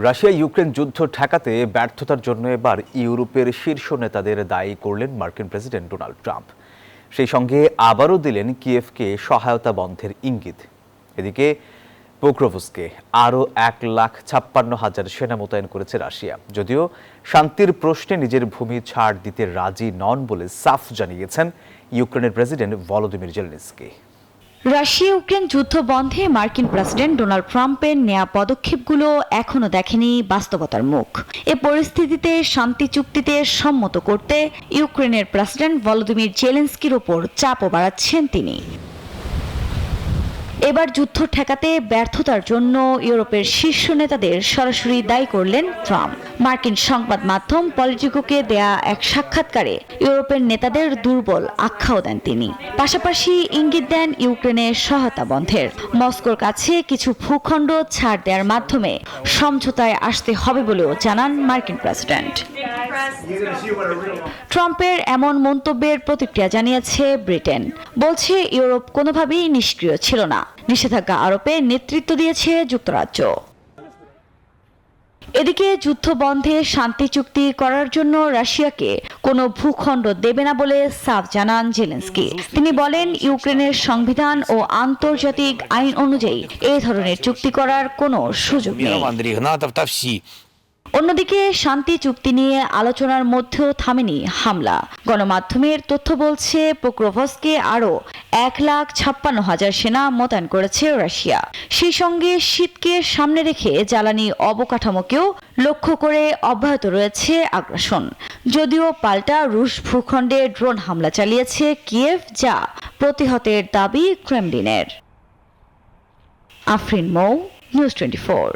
Russia Ukraine যুদ্ধ ঠেকাতে ব্যর্থতার জন্য এবার ইউরোপের শীর্ষ নেতাদের দায়ী করলেন মার্কিন প্রেসিডেন্ট ডোনাল্ড ট্রাম্প। সেই সঙ্গে আবারও দিলেন কিয়েভকে সহায়তা বন্ধের ইঙ্গিত। এদিকে পোক্রোভস্কে আরও 1,56,000 সেনা মোতায়েন করেছে রাশিয়া, যদিও শান্তির প্রশ্নে নিজের ভূমি ছাড় দিতে রাজি নন বলে সাফ জানিয়েছেন ইউক্রেনের president Volodymyr Zelensky. Russia Ukraine যুদ্ধ বন্ধে মার্কিন প্রেসিডেন্ট ডোনাল্ড ট্রাম্পের নেয়া পদক্ষেপগুলো এখনো দেখেনি বাস্তবতার মুখ। এ পরিস্থিতিতে শান্তি চুক্তিতে সম্মত করতে ইউক্রেনের প্রেসিডেন্ট ভলোদিমির জেলেনস্কির ওপর চাপও বাড়াচ্ছেন তিনি। এবার যুদ্ধ ঠেকাতে ব্যর্থতার জন্য ইউরোপের শীর্ষ নেতাদের সরাসরি দায়ী করলেন ট্রাম্প। মার্কিন সংবাদ মাধ্যম পলিটিকোকে দেয়া এক সাক্ষাৎকারে ইউরোপের নেতাদের দুর্বল আখ্যাও দেন তিনি। পাশাপাশি ইঙ্গিত দেন ইউক্রেনের সহায়তা বন্ধের। মস্কোর কাছে কিছু ভূখণ্ড ছাড় দেওয়ার মাধ্যমে সমঝোতায় আসতে হবে বলেও জানান মার্কিন প্রেসিডেন্ট। ট্রাম্পের এমন মন্তব্যের প্রতিক্রিয়া জানিয়েছে ব্রিটেন। বলছে ইউরোপ কোনোভাবেই নিষ্ক্রিয় ছিল না, নিষেধাজ্ঞা আরোপে নেতৃত্ব দিয়েছে যুক্তরাজ্য। এদিকে যুদ্ধ বন্ধে শান্তি চুক্তি করার জন্য রাশিয়াকে কোনো ভূখণ্ড দেবে না বলে সাফ জানান জেলেনস্কি। তিনি বলেন, ইউক্রেনের সংবিধান ও আন্তর্জাতিক আইন অনুযায়ী এই ধরনের চুক্তি করার কোনো সুযোগ নেই। অন্যদিকে শান্তি চুক্তি নিয়ে আলোচনার মধ্যেও থামেনি হামলা। গণমাধ্যমের তথ্য বলছে, পোক্রোভস্কে আরও 1,56,000 সেনা মোতায়েন করেছে রাশিয়া। সেই সঙ্গে শীতকে সামনে রেখে জ্বালানি অবকাঠামোকেও লক্ষ্য করে অব্যাহত রয়েছে আগ্রাসন। যদিও পাল্টা রুশ ভূখণ্ডে ড্রোন হামলা চালিয়েছে কিয়েভ, যা প্রতিহতের দাবি ক্রেমলিনের। আফরিন মৌ, নিউজ 24।